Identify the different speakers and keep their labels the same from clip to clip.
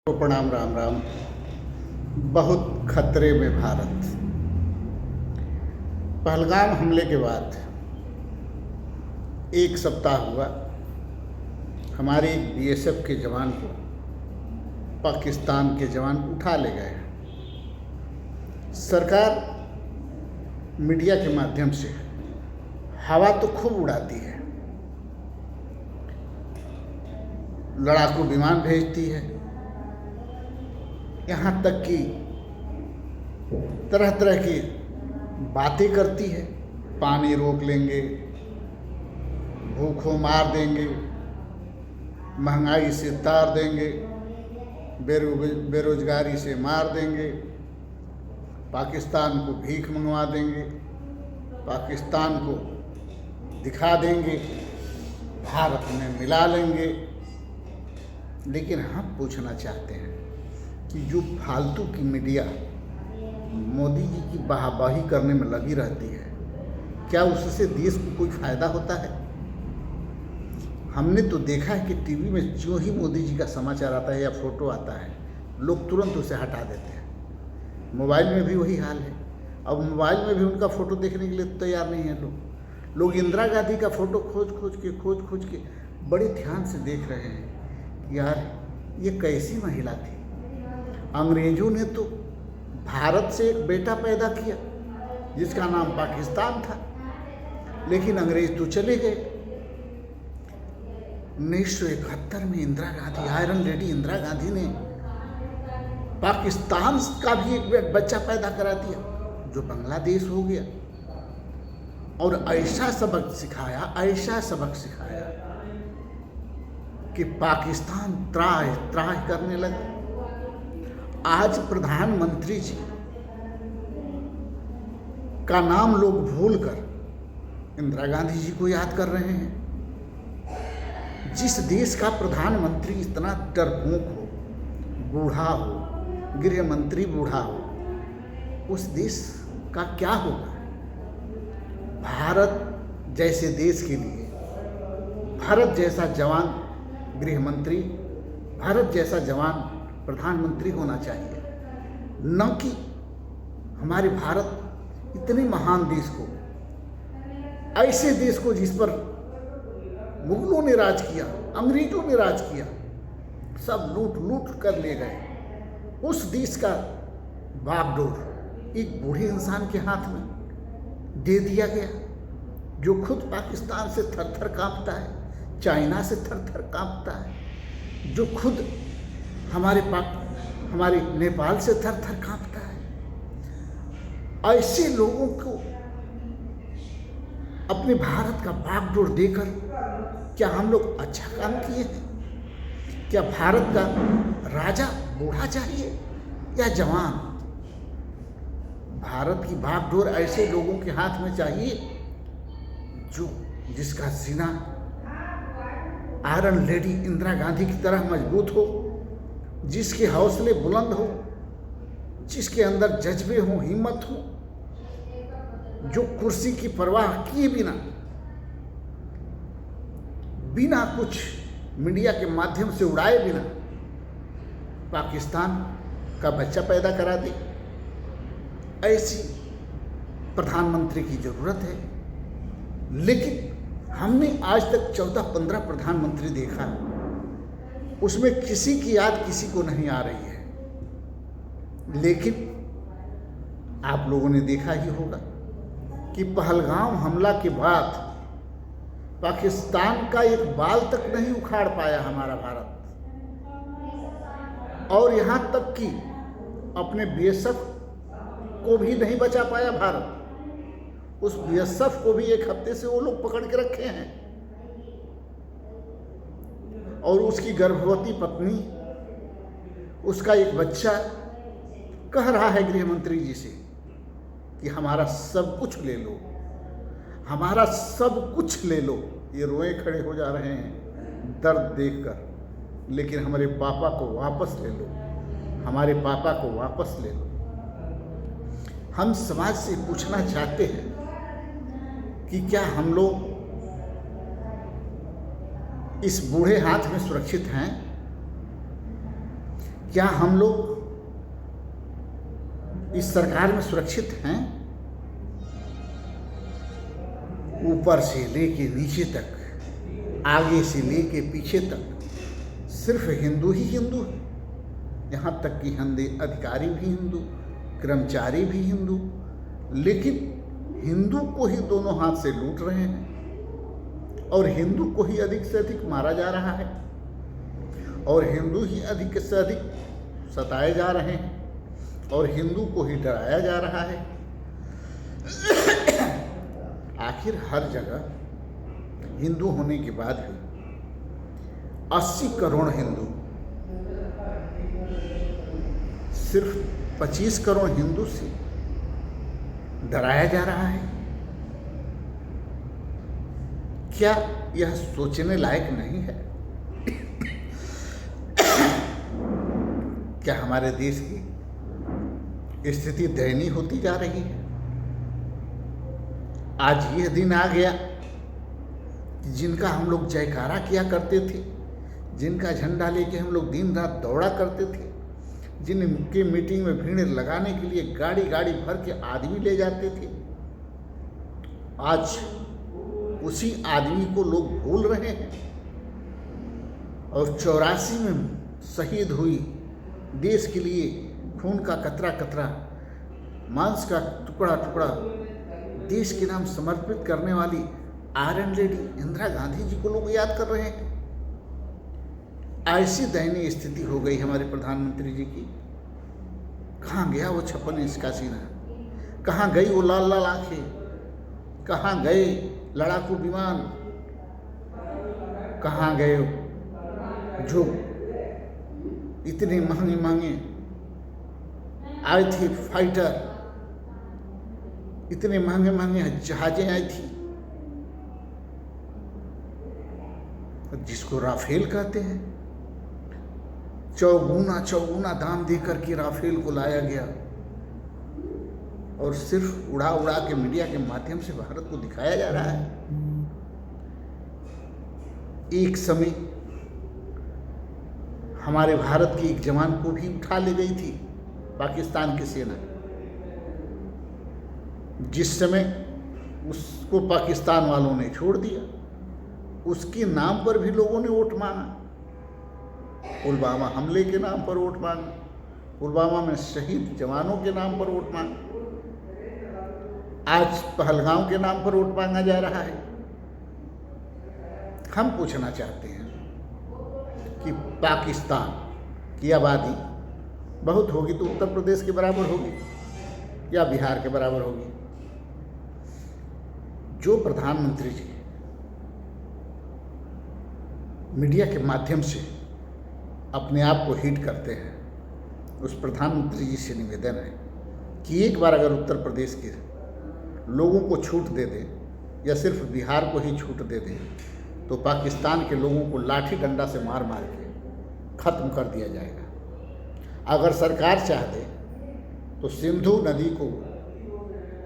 Speaker 1: को प्रणाम। राम राम। बहुत खतरे में भारत। पहलगाम हमले के बाद एक सप्ताह हुआ, हमारे एक बीएसएफ के जवान को पाकिस्तान के जवान उठा ले गए। सरकार मीडिया के माध्यम से हवा तो खूब उड़ाती है, लड़ाकू विमान भेजती है, यहाँ तक कि तरह तरह की बातें करती है। पानी रोक लेंगे, भूखों मार देंगे, महंगाई से तार देंगे, बेरोजगारी से मार देंगे, पाकिस्तान को भीख मंगवा देंगे, पाकिस्तान को दिखा देंगे, भारत में मिला लेंगे। लेकिन हम पूछना चाहते हैं कि जो फालतू की मीडिया मोदी जी की वाहवाही करने में लगी रहती है, क्या उससे देश को कोई फायदा होता है? हमने तो देखा है कि टीवी में जो ही मोदी जी का समाचार आता है या फोटो आता है, लोग तुरंत उसे हटा देते हैं। मोबाइल में भी वही हाल है। अब मोबाइल में भी उनका फ़ोटो देखने के लिए तैयार नहीं है लोग इंदिरा गांधी का फ़ोटो खोज खोज के बड़े ध्यान से देख रहे हैं कि यार ये कैसी महिला थी। अंग्रेजों ने तो भारत से एक बेटा पैदा किया जिसका नाम पाकिस्तान था, लेकिन अंग्रेज तो चले गए। 1971 में इंदिरा गांधी, आयरन लेडी इंदिरा गांधी ने पाकिस्तान का भी एक बच्चा पैदा करा दिया जो बांग्लादेश हो गया, और ऐसा सबक सिखाया कि पाकिस्तान त्राह त्राह करने लगा। आज प्रधानमंत्री जी का नाम लोग भूलकर इंदिरा गांधी जी को याद कर रहे हैं। जिस देश का प्रधानमंत्री इतना डरपोक हो, बूढ़ा हो, गृह मंत्री बूढ़ा हो, उस देश का क्या होगा? भारत जैसे देश के लिए भारत जैसा जवान गृह मंत्री, भारत जैसा जवान प्रधानमंत्री होना चाहिए, न कि हमारे भारत इतने महान देश को, ऐसे देश को जिस पर मुगलों ने राज किया, अंग्रेजों ने राज किया, सब लूट कर ले गए, उस देश का बागडोर एक बूढ़े इंसान के हाथ में दे दिया गया, जो खुद पाकिस्तान से थर थर कांपता है, चाइना से थर थर कांपता है, जो खुद हमारे नेपाल से थर थर कांपता है। ऐसे लोगों को अपने भारत का बागडोर देकर क्या हम लोग अच्छा काम किए हैं? क्या भारत का राजा बूढ़ा चाहिए या जवान? भारत की बागडोर ऐसे लोगों के हाथ में चाहिए जिसका सीना आयरन लेडी इंदिरा गांधी की तरह मजबूत हो, जिसके हौसले बुलंद हो, जिसके अंदर जज्बे हो, हिम्मत हो, जो कुर्सी की परवाह किए बिना कुछ मीडिया के माध्यम से उड़ाए बिना पाकिस्तान का बच्चा पैदा करा दे। ऐसी प्रधानमंत्री की जरूरत है। लेकिन हमने आज तक 14-15 प्रधानमंत्री देखा, उसमें किसी की याद किसी को नहीं आ रही है। लेकिन आप लोगों ने देखा ही होगा कि पहलगाम हमला के बाद पाकिस्तान का एक बाल तक नहीं उखाड़ पाया हमारा भारत, और यहाँ तक कि अपने बीएसएफ को भी नहीं बचा पाया भारत। उस बीएसएफ को भी एक हफ्ते से वो लोग पकड़ के रखे हैं, और उसकी गर्भवती पत्नी, उसका एक बच्चा कह रहा है गृह मंत्री जी से कि हमारा सब कुछ ले लो, हमारा सब कुछ ले लो। ये रोए खड़े हो जा रहे हैं दर्द देखकर, लेकिन हमारे पापा को वापस ले लो, हमारे पापा को वापस ले लो। हम समाज से पूछना चाहते हैं कि क्या हम लोग इस बूढ़े हाथ में सुरक्षित हैं? क्या हम लोग इस सरकार में सुरक्षित हैं? ऊपर से लेके नीचे तक, आगे से लेके पीछे तक सिर्फ हिंदू ही हिंदू है। यहाँ तक कि हिंदी अधिकारी भी हिंदू, कर्मचारी भी हिंदू, लेकिन हिंदू को ही दोनों हाथ से लूट रहे हैं और हिंदू को ही अधिक से अधिक मारा जा रहा है और हिंदू ही अधिक से अधिक सताए जा रहे हैं और हिंदू को ही डराया जा रहा है। आखिर हर जगह हिंदू होने के बाद भी 80 करोड़ हिंदू, सिर्फ 25 करोड़ हिंदू से डराया जा रहा है। क्या यह सोचने लायक नहीं है? क्या हमारे देश की स्थिति दयनीय होती जा रही है? आज यह दिन आ गया कि जिनका हम लोग जयकारा किया करते थे, जिनका झंडा लेके हम लोग दिन रात दौड़ा करते थे, जिनके मीटिंग में भीड़ लगाने के लिए गाड़ी गाड़ी भर के आदमी ले जाते थे, आज उसी आदमी को लोग भूल रहे हैं। और 84 में शहीद हुई, देश के लिए खून का कतरा कतरा, मांस का टुकड़ा टुकड़ा देश के नाम समर्पित करने वाली आयरन लेडी इंदिरा गांधी जी को लोग याद कर रहे हैं। ऐसी दयनीय स्थिति हो गई हमारे प्रधानमंत्री जी की। कहाँ गया वो 56 इंच का सीना? कहाँ गई वो लाल लाल आंखें? कहाँ गए लड़ाकू विमान? कहाँ गए जो इतने महंगे महंगे आए थे फाइटर, इतने महंगे महंगे जहाजें आई थी जिसको राफेल कहते हैं। चौगुना दाम देकर के राफेल को लाया गया और सिर्फ उड़ा उड़ा के मीडिया के माध्यम से भारत को दिखाया जा रहा है। एक समय हमारे भारत के एक जवान को भी उठा ले गई थी पाकिस्तान की सेना, जिस समय उसको पाकिस्तान वालों ने छोड़ दिया। उसके नाम पर भी लोगों ने वोट मांगा, पुलवामा हमले के नाम पर वोट मांगा, पुलवामा में शहीद जवानों के नाम पर वोट मांगा, आज पहलगांव के नाम पर वोट मांगा जा रहा है। हम पूछना चाहते हैं कि पाकिस्तान की आबादी बहुत होगी तो उत्तर प्रदेश के बराबर होगी या बिहार के बराबर होगी? जो प्रधानमंत्री जी मीडिया के माध्यम से अपने आप को हिट करते हैं, उस प्रधानमंत्री जी से निवेदन है कि एक बार अगर उत्तर प्रदेश के लोगों को छूट दे दे या सिर्फ बिहार को ही छूट दे दे तो पाकिस्तान के लोगों को लाठी डंडा से मार मार के ख़त्म कर दिया जाएगा। अगर सरकार चाह दे तो सिंधु नदी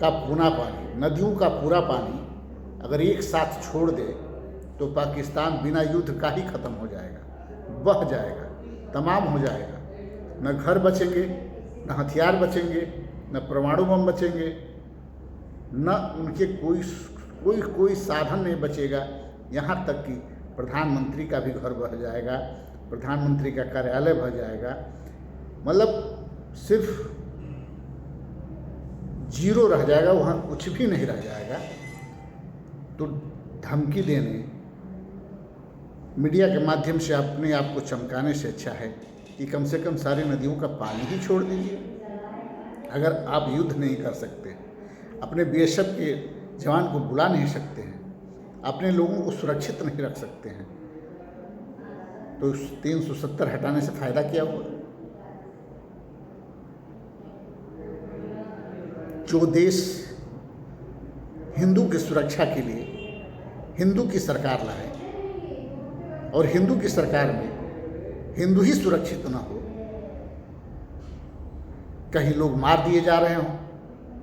Speaker 1: का पूरा पानी, नदियों का पूरा पानी अगर एक साथ छोड़ दे तो पाकिस्तान बिना युद्ध का ही ख़त्म हो जाएगा, बह जाएगा, तमाम हो जाएगा। न घर बचेंगे, न हथियार बचेंगे, न परमाणु बम बचेंगे, न उनके कोई साधन नहीं बचेगा। यहाँ तक कि प्रधानमंत्री का भी घर बह जाएगा, प्रधानमंत्री का कार्यालय बह जाएगा, मतलब सिर्फ जीरो रह जाएगा, वहाँ कुछ भी नहीं रह जाएगा। तो धमकी देने, मीडिया के माध्यम से अपने आप को चमकाने से अच्छा है कि कम से कम सारी नदियों का पानी ही छोड़ दीजिए। अगर आप युद्ध नहीं कर सकते, अपने बीएसएफ के जवान को बुला नहीं सकते हैं, अपने लोगों को सुरक्षित नहीं रख सकते हैं, तो 370 हटाने से फ़ायदा क्या हुआ? जो देश हिंदू की सुरक्षा के लिए हिंदू की सरकार लाए और हिंदू की सरकार में हिंदू ही सुरक्षित ना हो, कहीं लोग मार दिए जा रहे हों,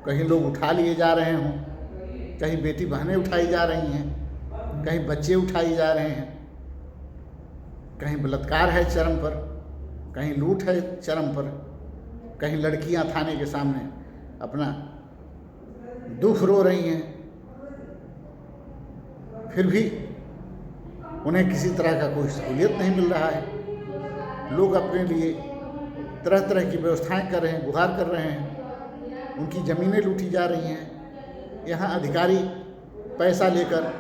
Speaker 1: कहीं लोग उठा लिए जा रहे हों, कहीं बेटी बहनें उठाई जा रही हैं, कहीं बच्चे उठाए जा रहे हैं, कहीं बलात्कार है चरम पर, कहीं लूट है चरम पर, कहीं लड़कियां थाने के सामने अपना दुख रो रही हैं, फिर भी उन्हें किसी तरह का कोई सहूलियत नहीं मिल रहा है। लोग अपने लिए तरह तरह की व्यवस्थाएं कर रहे हैं, गुहार कर रहे हैं, उनकी ज़मीनें लूटी जा रही हैं। यहाँ अधिकारी पैसा लेकर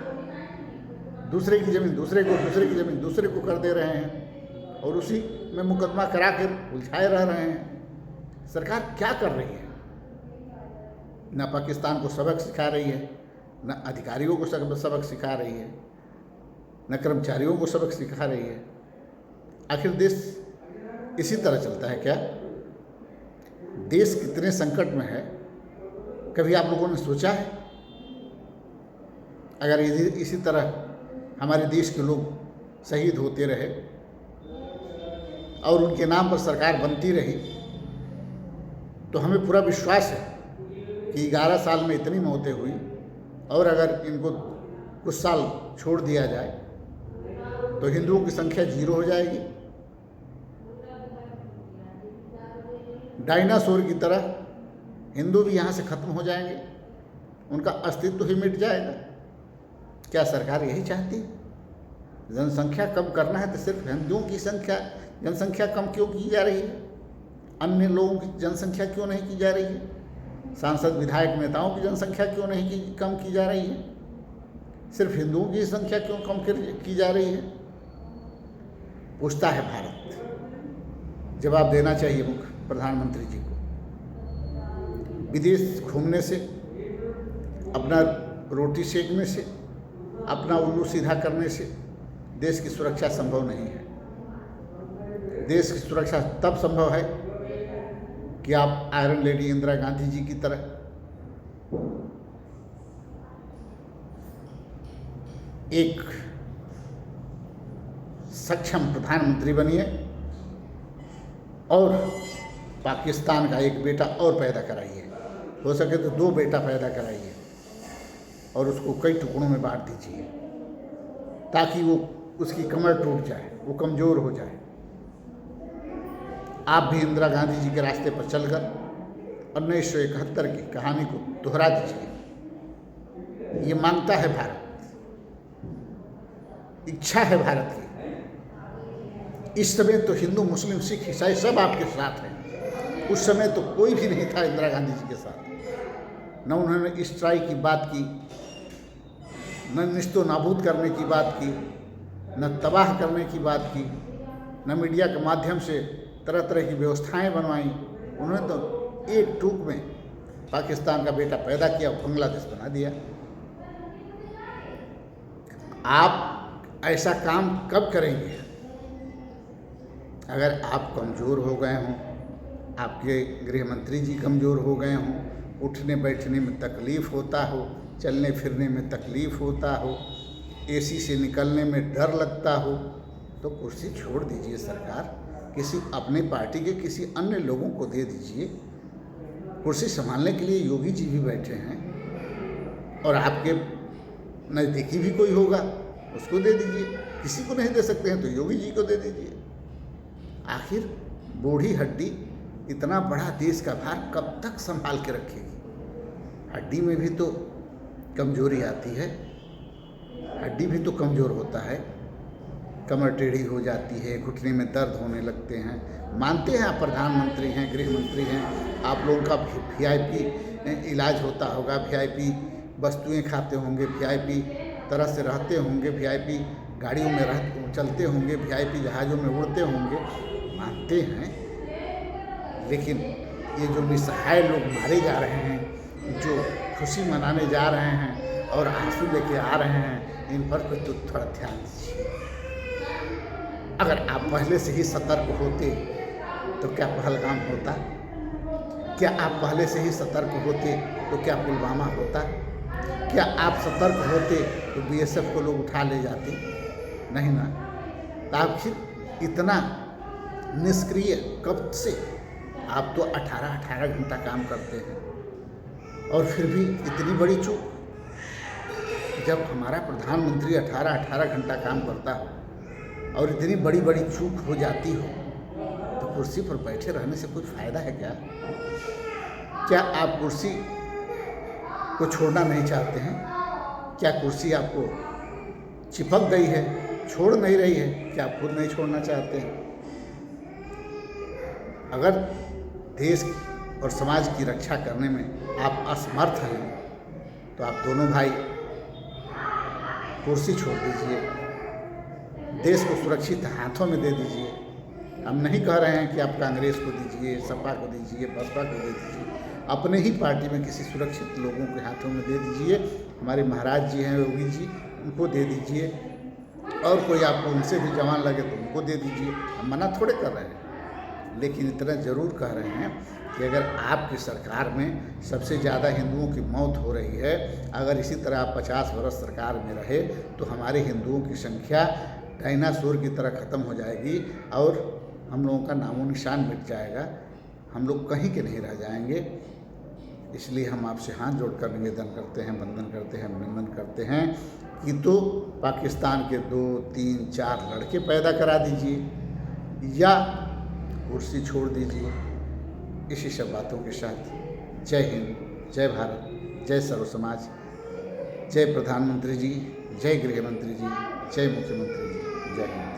Speaker 1: दूसरे की ज़मीन दूसरे को, दूसरे की ज़मीन दूसरे को कर दे रहे हैं और उसी में मुकदमा करा कर उलझाए रह रहे हैं। सरकार क्या कर रही है? न पाकिस्तान को सबक सिखा रही है, न अधिकारियों को सबक सिखा रही है, न कर्मचारियों को सबक सिखा रही है। आखिर देश इसी तरह चलता है क्या? देश कितने संकट में है, कभी आप लोगों ने सोचा है? अगर इसी तरह हमारे देश के लोग शहीद होते रहे और उनके नाम पर सरकार बनती रही, तो हमें पूरा विश्वास है कि 11 साल में इतनी मौतें हुई, और अगर इनको कुछ साल छोड़ दिया जाए तो हिंदुओं की संख्या 0 हो जाएगी। डायनासोर की तरह हिंदू भी यहाँ से खत्म हो जाएंगे, उनका अस्तित्व ही मिट जाएगा। क्या सरकार यही चाहती है? जनसंख्या कम करना है तो सिर्फ हिंदुओं की जनसंख्या कम क्यों की जा रही है? अन्य लोगों की जनसंख्या क्यों नहीं की जा रही है? सांसद विधायक नेताओं की जनसंख्या क्यों नहीं कम की जा रही है? सिर्फ हिंदुओं की संख्या क्यों कम की जा रही है? पूछता है भारत। जवाब देना चाहिए मुख्य प्रधानमंत्री जी को। विदेश घूमने से, अपना रोटी सेकने से, अपना उल्लू सीधा करने से देश की सुरक्षा संभव नहीं है। देश की सुरक्षा तब संभव है कि आप आयरन लेडी इंदिरा गांधी जी की तरह एक सक्षम प्रधानमंत्री बनिए और पाकिस्तान का एक बेटा और पैदा कराइए। हो सके तो 2 बेटा पैदा कराइए और उसको कई टुकड़ों में बांट दीजिए ताकि वो उसकी कमर टूट जाए, वो कमज़ोर हो जाए। आप भी इंदिरा गांधी जी के रास्ते पर चलकर 1971 की कहानी को दोहरा दीजिए। ये मांगता है भारत, इच्छा है भारत की। इस समय तो हिंदू, मुस्लिम, सिख, ईसाई सब आपके साथ हैं। उस समय तो कोई भी नहीं था इंदिरा गांधी जी के साथ। न उन्होंने स्ट्राइक की बात की, न निस्तो नाबूद करने की बात की, न तबाह करने की बात की, न मीडिया के माध्यम से तरह तरह की व्यवस्थाएं बनवाई। उन्होंने तो एक टूक में पाकिस्तान का बेटा पैदा किया, बांग्लादेश बना दिया। आप ऐसा काम कब करेंगे? अगर आप कमज़ोर हो गए हों, आपके गृह मंत्री जी कमज़ोर हो गए हों, उठने बैठने में तकलीफ़ होता हो, चलने फिरने में तकलीफ़ होता हो, एसी से निकलने में डर लगता हो, तो कुर्सी छोड़ दीजिए सरकार। किसी अपने पार्टी के किसी अन्य लोगों को दे दीजिए। कुर्सी संभालने के लिए योगी जी भी बैठे हैं और आपके नज़दीकी भी कोई होगा, उसको दे दीजिए। किसी को नहीं दे सकते हैं तो योगी जी को दे दीजिए। आखिर बूढ़ी हड्डी इतना बड़ा देश का भार कब तक संभाल के रखेगी? हड्डी में भी तो कमजोरी आती है, हड्डी भी तो कमज़ोर होता है, कमर टेढ़ी हो जाती है, घुटने में दर्द होने लगते हैं। मानते हैं आप प्रधानमंत्री हैं, गृह मंत्री हैं, आप लोगों का VIP इलाज होता होगा, VIP वस्तुएं खाते होंगे, VIP तरह से रहते होंगे, VIP गाड़ियों में चलते होंगे, VIP जहाज़ों में उड़ते होंगे, मानते हैं। लेकिन ये जो निसहाय लोग मारे जा रहे हैं, जो खुशी मनाने जा रहे हैं और आंसू लेके आ रहे हैं, इन पर तो थोड़ा ध्यान दीजिए। अगर आप पहले से ही सतर्क होते तो क्या पहलगाम होता? क्या आप पहले से ही सतर्क होते तो क्या पुलवामा होता? क्या आप सतर्क होते तो BSF को लोग उठा ले जाते? नहीं ना। तो आखिर इतना निष्क्रिय कब से? आप तो 18-18 घंटा काम करते हैं और फिर भी इतनी बड़ी चूक। जब हमारा प्रधानमंत्री 18-18 घंटा काम करता हो और इतनी बड़ी बड़ी चूक हो जाती हो तो कुर्सी पर बैठे रहने से कुछ फ़ायदा है क्या? क्या आप कुर्सी को छोड़ना नहीं चाहते हैं? क्या कुर्सी आपको चिपक गई है, छोड़ नहीं रही है? क्या आप खुद नहीं छोड़ना चाहते हैं? अगर देश और समाज की रक्षा करने में आप असमर्थ हैं तो आप दोनों भाई कुर्सी छोड़ दीजिए, देश को सुरक्षित हाथों में दे दीजिए। हम नहीं कह रहे हैं कि आप कांग्रेस को दीजिए, सपा को दीजिए, बसपा को दे दीजिए, अपने ही पार्टी में किसी सुरक्षित लोगों के हाथों में दे दीजिए। हमारे महाराज जी हैं योगी जी, उनको दे दीजिए, और कोई आपको उनसे भी जवान लगे तो उनको दे दीजिए। हम मना थोड़े कर रहे हैं, लेकिन इतना ज़रूर कह रहे हैं कि अगर आपकी सरकार में सबसे ज़्यादा हिंदुओं की मौत हो रही है, अगर इसी तरह आप 50 वर्ष सरकार में रहे तो हमारे हिंदुओं की संख्या डायनासोर की तरह ख़त्म हो जाएगी और हम लोगों का नामो निशान मिट जाएगा। हम लोग कहीं के नहीं रह जाएंगे। इसलिए हम आपसे हाथ जोड़कर निवेदन करते हैं, वंदन करते हैं, अभिनंदन करते हैं कि तो पाकिस्तान के 2, 3, 4 लड़के पैदा करा दीजिए या कुर्सी छोड़ दीजिए। इसी सब बातों के साथ जय हिंद, जय भारत, जय सर्व समाज, जय प्रधानमंत्री जी, जय गृह मंत्री जी, जय मुख्यमंत्री जी, जय हिंद।